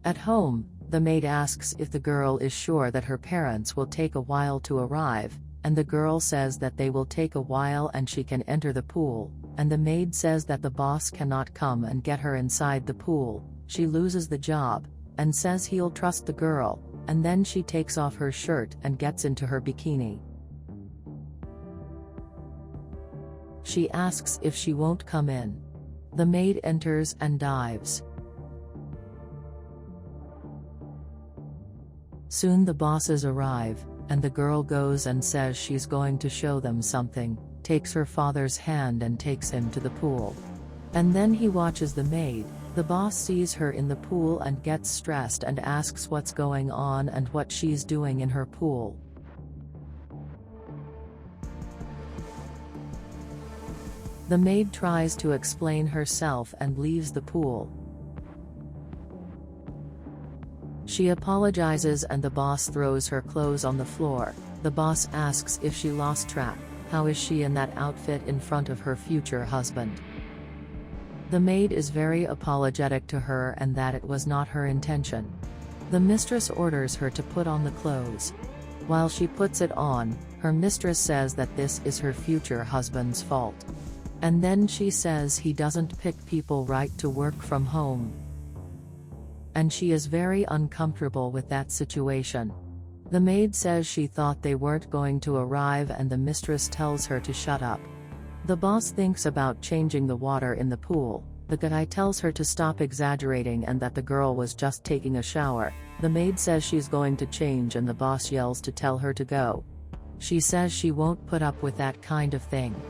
At home, the maid asks if the girl is sure that her parents will take a while to arrive, and the girl says that they will take a while and she can enter the pool, and the maid says that the boss cannot come and get her inside the pool. She loses the job, and says he'll trust the girl, and then she takes off her shirt and gets into her bikini. She asks if she won't come in. The maid enters and dives. Soon the bosses arrive, and the girl goes and says she's going to show them something, takes her father's hand and takes him to the pool. And then he watches the maid. The boss sees her in the pool and gets stressed and asks what's going on and what she's doing in her pool. The maid tries to explain herself and leaves the pool. She apologizes and the boss throws her clothes on the floor. The boss asks if she lost track. How is she in that outfit in front of her future husband? The maid is very apologetic to her and that it was not her intention. The mistress orders her to put on the clothes. While she puts it on, her mistress says that this is her future husband's fault. And then she says he doesn't pick people right to work from home. And she is very uncomfortable with that situation. The maid says she thought they weren't going to arrive and the mistress tells her to shut up. The boss thinks about changing the water in the pool. The guy tells her to stop exaggerating and that the girl was just taking a shower. The maid says she's going to change and the boss yells to tell her to go. She says she won't put up with that kind of thing.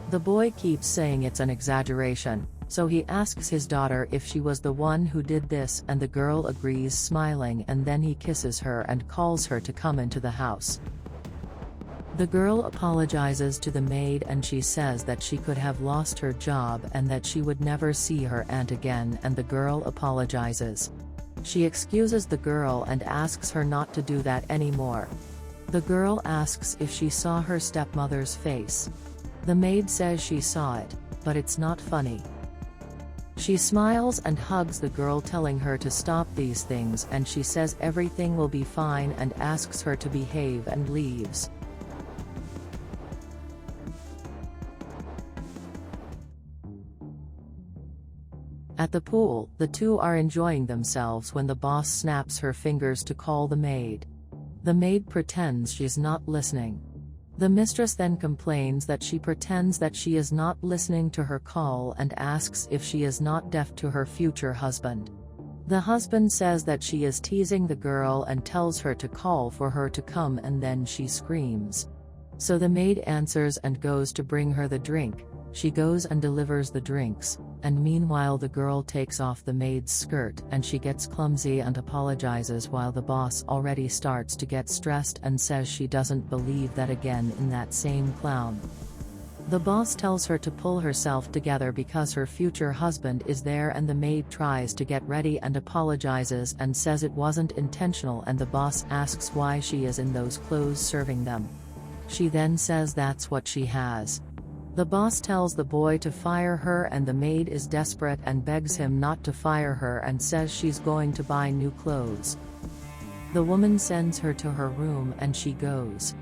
The boy keeps saying it's an exaggeration, so he asks his daughter if she was the one who did this and the girl agrees, smiling, and then he kisses her and calls her to come into the house. The girl apologizes to the maid and she says that she could have lost her job and that she would never see her aunt again, and the girl apologizes. She excuses the girl and asks her not to do that anymore. The girl asks if she saw her stepmother's face. The maid says she saw it, but it's not funny. She smiles and hugs the girl, telling her to stop these things, and she says everything will be fine and asks her to behave and leaves. At the pool, the two are enjoying themselves when the boss snaps her fingers to call the maid. The maid pretends she's not listening. The mistress then complains that she pretends that she is not listening to her call and asks if she is not deaf to her future husband. The husband says that she is teasing the girl and tells her to call for her to come, and then she screams. So the maid answers and goes to bring her the drink. She goes and delivers the drinks, and meanwhile the girl takes off the maid's skirt and she gets clumsy and apologizes, while the boss already starts to get stressed and says she doesn't believe that again in that same clown. The boss tells her to pull herself together because her future husband is there, and the maid tries to get ready and apologizes and says it wasn't intentional, and the boss asks why she is in those clothes serving them. She then says that's what she has. The boss tells the boy to fire her, and the maid is desperate and begs him not to fire her and says she's going to buy new clothes. The woman sends her to her room and she goes.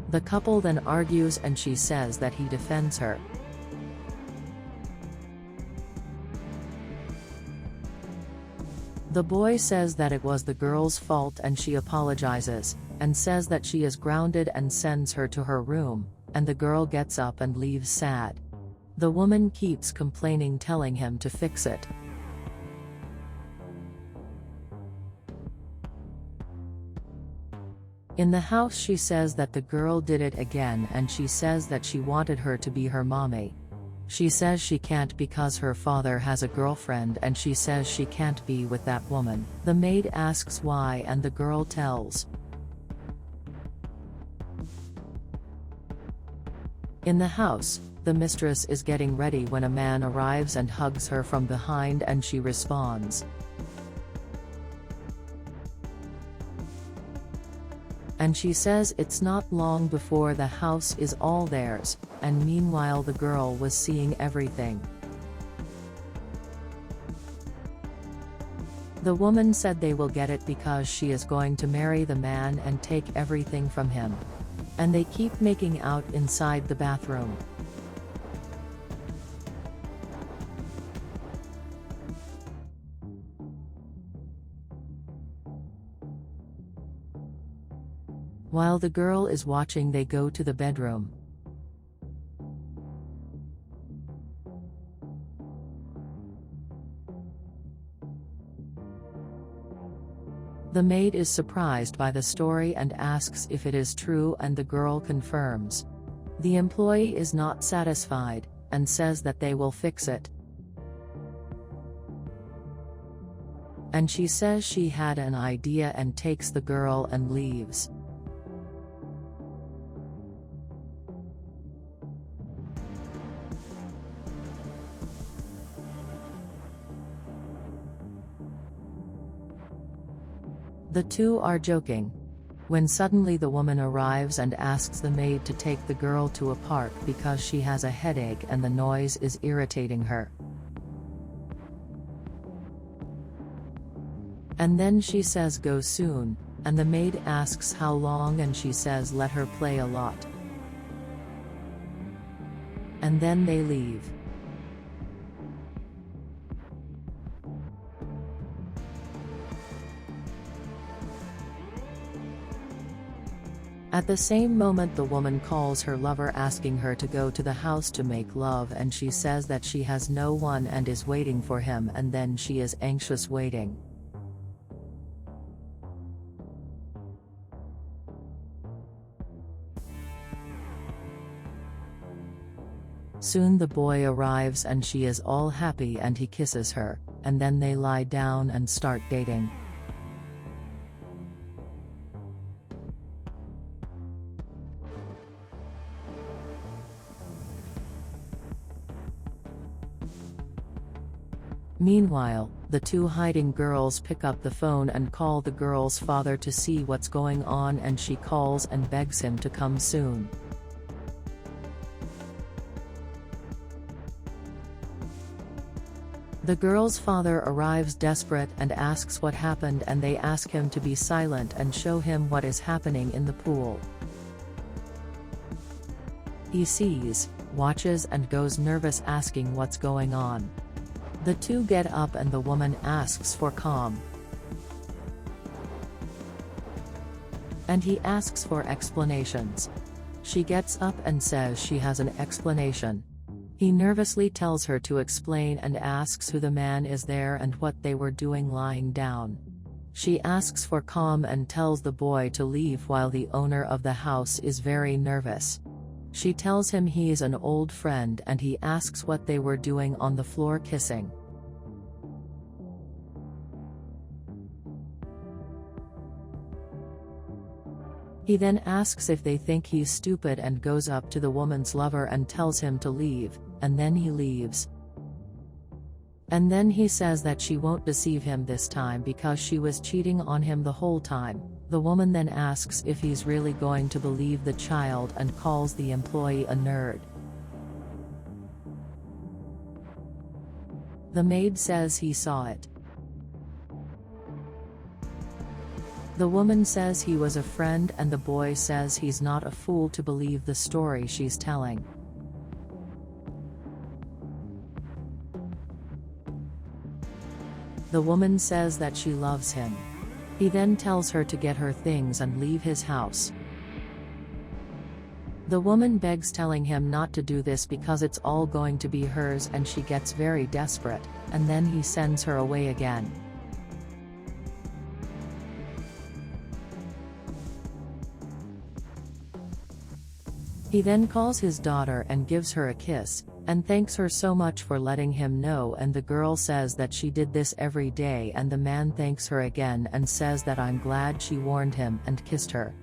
The couple then argues and she says that he defends her. The boy says that it was the girl's fault and she apologizes, and says that she is grounded and sends her to her room, and the girl gets up and leaves sad. The woman keeps complaining, telling him to fix it. In the house she says that the girl did it again, and she says that she wanted her to be her mommy. She says she can't because her father has a girlfriend, and she says she can't be with that woman. The maid asks why and the girl tells. In the house, the mistress is getting ready when a man arrives and hugs her from behind, and she responds. And she says it's not long before the house is all theirs, and meanwhile the girl was seeing everything. The woman said they will get it because she is going to marry the man and take everything from him. And they keep making out inside the bathroom. While the girl is watching, they go to the bedroom. The maid is surprised by the story and asks if it is true, and the girl confirms. The employee is not satisfied, and says that they will fix it. And she says she had an idea and takes the girl and leaves. The two are joking, when suddenly the woman arrives and asks the maid to take the girl to a park because she has a headache and the noise is irritating her. And then she says go soon, and the maid asks how long, and she says let her play a lot. And then they leave. At the same moment the woman calls her lover asking her to go to the house to make love, and she says that she has no one and is waiting for him, and then she is anxious waiting. Soon the boy arrives and she is all happy and he kisses her, and then they lie down and start dating. Meanwhile, the two hiding girls pick up the phone and call the girl's father to see what's going on, and she calls and begs him to come soon. The girl's father arrives desperate and asks what happened, and they ask him to be silent and show him what is happening in the pool. He sees, watches and goes nervous asking what's going on. The two get up and the woman asks for calm. And he asks for explanations. She gets up and says she has an explanation. He nervously tells her to explain and asks who the man is there and what they were doing lying down. She asks for calm and tells the boy to leave while the owner of the house is very nervous. She tells him he is an old friend and he asks what they were doing on the floor kissing. He then asks if they think he's stupid and goes up to the woman's lover and tells him to leave, and then he leaves. And then he says that she won't deceive him this time because she was cheating on him the whole time. The woman then asks if he's really going to believe the child and calls the employee a nerd. The maid says he saw it. The woman says he was a friend, and the boy says he's not a fool to believe the story she's telling. The woman says that she loves him. He then tells her to get her things and leave his house. The woman begs, telling him not to do this because it's all going to be hers, and she gets very desperate, and then he sends her away again. He then calls his daughter and gives her a kiss, and thanks her so much for letting him know, and the girl says that she did this every day, and the man thanks her again and says that I'm glad she warned him, and kissed her.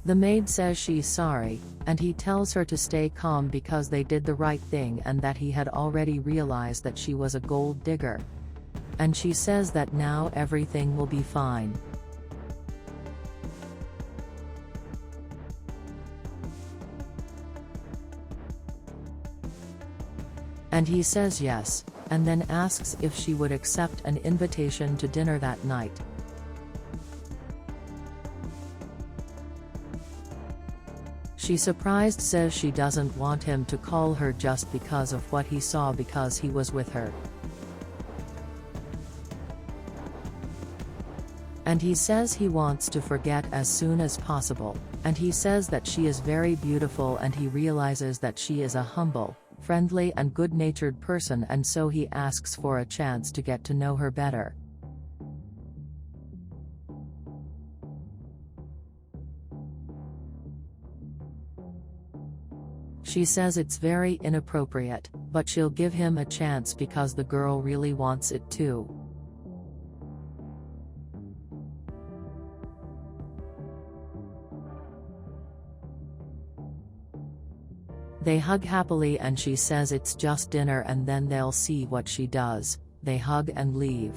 The maid says she's sorry, and he tells her to stay calm because they did the right thing and that he had already realized that she was a gold digger. And she says that now everything will be fine. And he says yes, and then asks if she would accept an invitation to dinner that night. She surprised says she doesn't want him to call her just because of what he saw because he was with her. And he says he wants to forget as soon as possible, and he says that she is very beautiful and he realizes that she is a humble, friendly and good-natured person, and so he asks for a chance to get to know her better. She says it's very inappropriate, but she'll give him a chance because the girl really wants it too. They hug happily and she says it's just dinner and then they'll see what she does. They hug and leave.